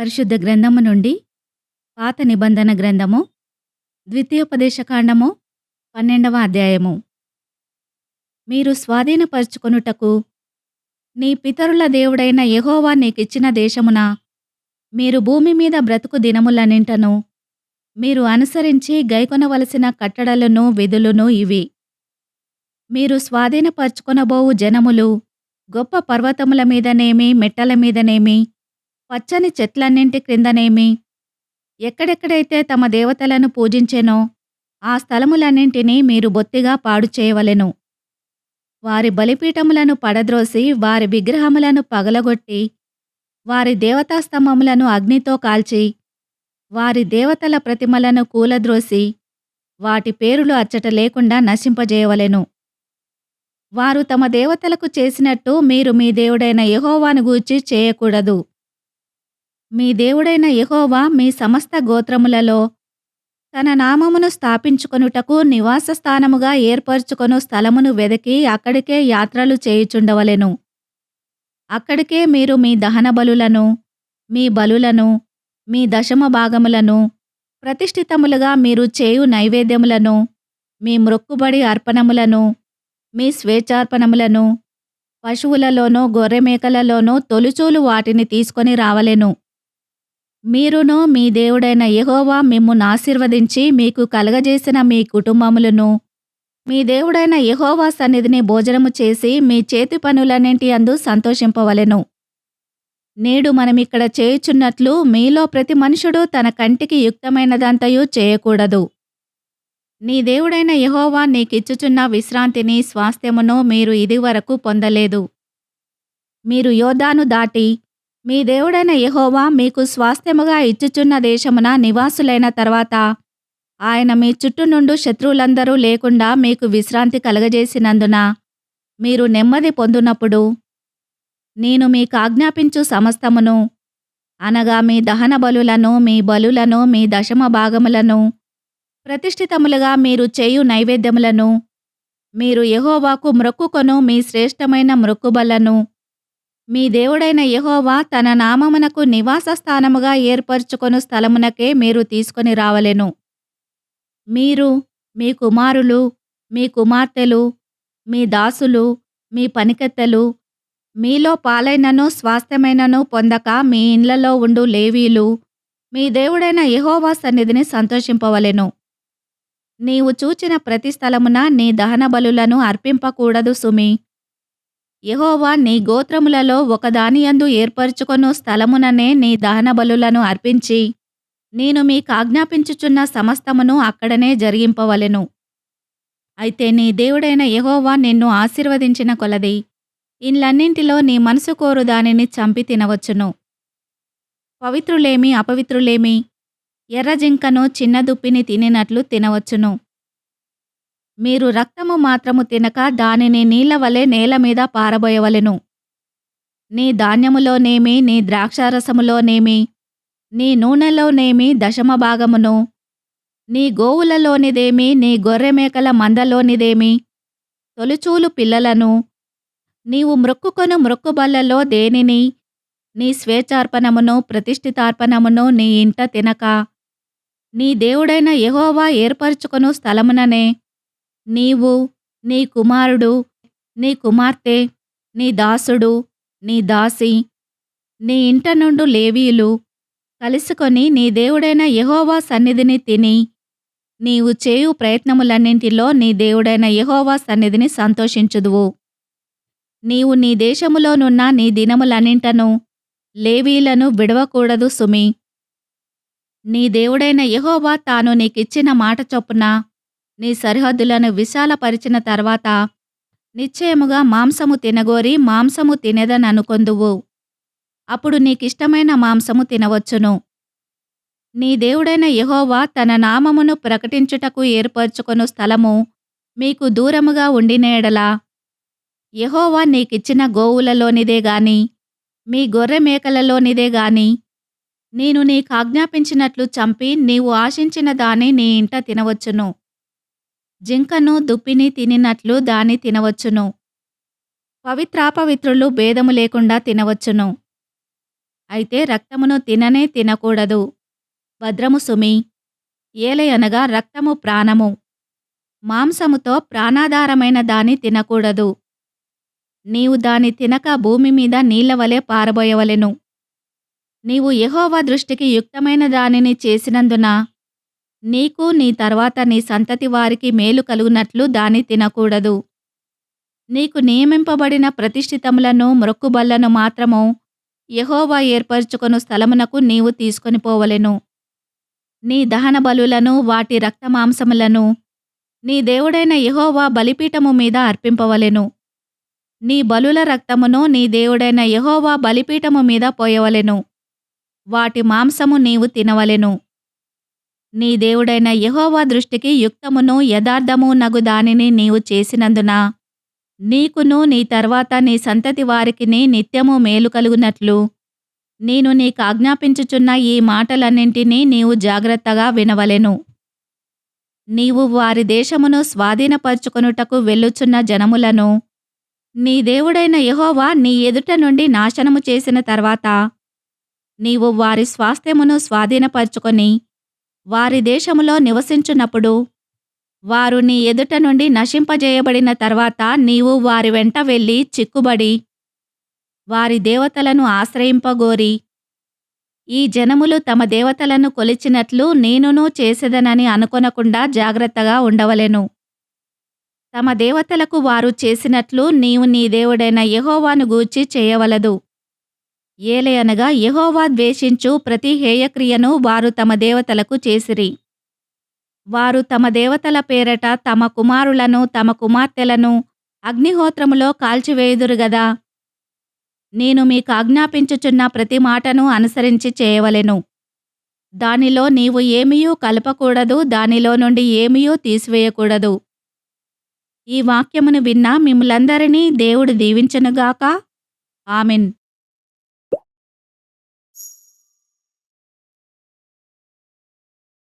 పరిశుద్ధ గ్రంథము నుండి పాత నిబంధన గ్రంథము ద్వితీయోపదేశకాండము 12వ అధ్యాయము. మీరు స్వాధీనపరచుకొనుటకు నీ పితరుల దేవుడైన యెహోవా నీకిచ్చిన దేశమున మీరు భూమి మీద బ్రతుకు దినములన్నింటను మీరు అనుసరించి గైకొనవలసిన కట్టడలను విధులను ఇవి. మీరు స్వాధీనపరచుకొనబోవు జనములు గొప్ప పర్వతముల మీదనేమి మెట్టల మీదనేమి పచ్చని చెట్లన్నింటి క్రిందనేమి ఎక్కడెక్కడైతే తమ దేవతలను పూజించెనో ఆ స్థలములన్నింటినీ మీరు బొత్తిగా పాడు చేయవలెను. వారి బలిపీఠములను పడద్రోసి వారి విగ్రహములను పగలగొట్టి వారి దేవతాస్తంభములను అగ్నితో కాల్చి వారి దేవతల ప్రతిమలను కూలద్రోసి వాటి పేరులు అచ్చట లేకుండా నశింపజేయవలెను. వారు తమ దేవతలకు చేసినట్టు మీరు మీ దేవుడైన యెహోవాను గూర్చి చేయకూడదు. మీ దేవుడైన యెహోవా మీ సమస్త గోత్రములలో తన నామమును స్థాపించుకొనుటకు నివాస స్థానముగా ఏర్పరచుకొను స్థలమును వెదకి అక్కడికే యాత్రలు చేయుచుండవలెను. అక్కడికే మీరు మీ దహన బలులను, మీ బలులను, మీ దశమ భాగములను, ప్రతిష్ఠితములుగా మీరు చేయు నైవేద్యములను, మీ మ్రొక్కుబడి అర్పణములను, మీ స్వేచ్ఛార్పణములను, పశువులలోనూ గొర్రెమేకలలోనూ తొలుచూలు వాటిని తీసుకొని రావలెను. మీరును మీ దేవుడైన యెహోవా మిమ్మును ఆశీర్వదించి మీకు కలగజేసిన మీ కుటుంబములను మీ దేవుడైన యెహోవా సన్నిధిని భోజనము చేసి మీ చేతి పనులన్నింటి యందు సంతోషింపవలెను. నేడు మనమిక్కడ చేయుచున్నట్లు మీలో ప్రతి మనుషుడు తన కంటికి యుక్తమైనదంతయు చేయకూడదు. నీ దేవుడైన యెహోవా నీకిచ్చుచున్న విశ్రాంతిని స్వాస్థ్యమును మీరు ఇదివరకు పొందలేదు. మీరు యోర్దాను దాటి మీ దేవుడైన యెహోవా మీకు స్వాస్థ్యముగా ఇచ్చుచున్న దేశమున నివాసులైన తర్వాత ఆయన మీ చుట్టూ నుండు శత్రువులందరూ లేకుండా మీకు విశ్రాంతి కలగజేసినందున మీరు నెమ్మది పొందునప్పుడు నేను మీకాజ్ఞాపించు సమస్తమును అనగా మీ దహన బలులను, మీ బలులను, మీ దశమ భాగములను, ప్రతిష్ఠితములుగా మీరు చేయు నైవేద్యములను, మీరు యెహోవాకు మ్రొక్కుకొను మీ శ్రేష్టమైన మ్రొక్కుబళ్లను మీ దేవుడైన యెహోవా తన నామమునకు నివాస స్థానముగా ఏర్పరచుకొను స్థలమునకే మీరు తీసుకొని రావలెను. మీరు, మీ కుమారులు, మీ కుమార్తెలు, మీ దాసులు, మీ పనికెత్తెలు, మీలో పాలైనను స్వాస్థ్యమైనను పొందక మీ ఇండ్లలో ఉండు లేవీలు మీ దేవుడైన యెహోవా సన్నిధిని సంతోషింపవలెను. నీవు చూచిన ప్రతి స్థలమున నీ దహన బలులను అర్పింపకూడదు సుమి. యెహోవా నీ గోత్రములలో ఒకదానియందు ఏర్పరచుకొను స్థలముననే నీ దహన బలులను అర్పించి నేను మీకాజ్ఞాపించుచున్న సమస్తమును అక్కడనే జరిగింపవలెను. అయితే నీ దేవుడైన యెహోవా నిన్ను ఆశీర్వదించిన కొలది ఇండ్లన్నింటిలో నీ మనసు కోరు దానిని చంపి తినవచ్చును. పవిత్రులేమి అపవిత్రులేమి ఎర్రజింకను చిన్న దుప్పిని తినినట్లు తినవచ్చును. మీరు రక్తము మాత్రము తినక దానిని నీళ్లవలె నేల మీద పారబోయవలెను. నీ ధాన్యములోనేమి, నీ ద్రాక్షారసములోనేమి, నీ నూనెలోనేమి దశమ భాగమును, నీ గోవులలోనిదేమి, నీ గొర్రెమేకల మందలోనిదేమి, తొలిచూలు పిల్లలను, నీవు మ్రొక్కుకొను మ్రొక్కుబళ్లలో దేనిని, నీ స్వేచ్ఛార్పణమును, ప్రతిష్ఠితార్పణమును నీ ఇంట తినక, నీ దేవుడైన యెహోవా ఏర్పరచుకొను స్థలముననే నీవు, నీ కుమారుడు, నీ కుమార్తె, నీ దాసుడు, నీ దాసి, నీ ఇంట నుండు లేవీయులు కలుసుకొని నీ దేవుడైన యెహోవా సన్నిధిని తిని నీవు చేయు ప్రయత్నములన్నింటిలో నీ దేవుడైన యెహోవా సన్నిధిని సంతోషించుదువు. నీవు నీ దేశములోనున్న నీ దినములన్నింటను లేవీయులను విడవకూడదు సుమి. నీ దేవుడైన యెహోవా తాను నీకిచ్చిన మాట చొప్పున నీ సరిహద్దులను విశాలపరిచిన తర్వాత నిశ్చయముగా మాంసము తినగోరి మాంసము తినేదననుకొందువు. అప్పుడు నీకిష్టమైన మాంసము తినవచ్చును. నీ దేవుడైన యెహోవా తన నామమును ప్రకటించుటకు ఏర్పరచుకొను స్థలము మీకు దూరముగా ఉండిన యెడల యెహోవా నీకిచ్చిన గోవులలోనిదే గాని మీ గొర్రె మేకలలోనిదే గాని నేను నీకాజ్ఞాపించినట్లు చంపి నీవు ఆశించిన దాని నీ ఇంట తినవచ్చును. జింకను దుప్పిని తినినట్లు దాని తినవచ్చును. పవిత్రాపవిత్రులు భేదము లేకుండా తినవచ్చును. అయితే రక్తమును తిననే తినకూడదు. భద్రము సుమి. ఏలయనగా రక్తము ప్రాణము. మాంసముతో ప్రాణాధారమైన దాని తినకూడదు. నీవు దాని తినక భూమి మీద నీళ్లవలె పారబోయవలెను. నీవు యెహోవా దృష్టికి యుక్తమైన దానిని చేసినందున నీకు నీ తర్వాత నీ సంతతి వారికి మేలు కలుగునట్లు దాని తినకూడదు. నీకు నియమింపబడిన ప్రతిష్ఠితములను మ్రొక్కుబళ్లను మాత్రము యెహోవా ఏర్పరచుకొను స్థలమునకు నీవు తీసుకొని పోవలెను. నీ దహన బలులను వాటి రక్తమాంసములను నీ దేవుడైన యెహోవా బలిపీఠము మీద అర్పింపవలెను. నీ బలుల రక్తమును నీ దేవుడైన యెహోవా బలిపీఠము మీద పోయవలెను. వాటి మాంసము నీవు తినవలెను. నీ దేవుడైన యెహోవా దృష్టికి యుక్తమును యథార్థము నగు దానిని నీవు చేసినందున నీకును నీ తర్వాత నీ సంతతి వారికిని నిత్యము మేలు కలుగునట్లు నేను నీకాజ్ఞాపించుచున్న ఈ మాటలన్నింటినీ నీవు జాగ్రత్తగా వినవలెను. నీవు వారి దేశమును స్వాధీనపరచుకొనుటకు వెళ్ళుచున్న జనములను నీ దేవుడైన యెహోవా నీ ఎదుట నుండి నాశనము చేసిన తర్వాత నీవు వారి స్వాస్థ్యమును స్వాధీనపరచుకొని వారి దేశములో నివసించున్నప్పుడు వారు నీ ఎదుట నుండి నశింపజేయబడిన తర్వాత నీవు వారి వెంట వెళ్ళి చిక్కుబడి వారి దేవతలను ఆశ్రయింపగోరి ఈ జనములు తమ దేవతలను కొలిచినట్లు నేనునూ చేసేదనని అనుకొనకుండా జాగ్రత్తగా ఉండవలెను. తమ దేవతలకు వారు చేసినట్లు నీవు నీ దేవుడైన యెహోవాను గూర్చి చేయవలదు. ఏలయనగా యెహోవా ద్వేషించు ప్రతి హేయక్రియను వారు తమ దేవతలకు చేసిరి. వారు తమ దేవతల పేరట తమ కుమారులను తమ కుమార్తెలను అగ్నిహోత్రములో కాల్చివేయుదురు గదా. నేను మీకాజ్ఞాపించుచున్న ప్రతి మాటను అనుసరించి చేయవలెను. దానిలో నీవు ఏమియూ కలపకూడదు, దానిలో నుండి ఏమియూ తీసివేయకూడదు. ఈ వాక్యమును విన్న మిమ్ములందరినీ దేవుడు దీవించునుగాక. ఆమేన్.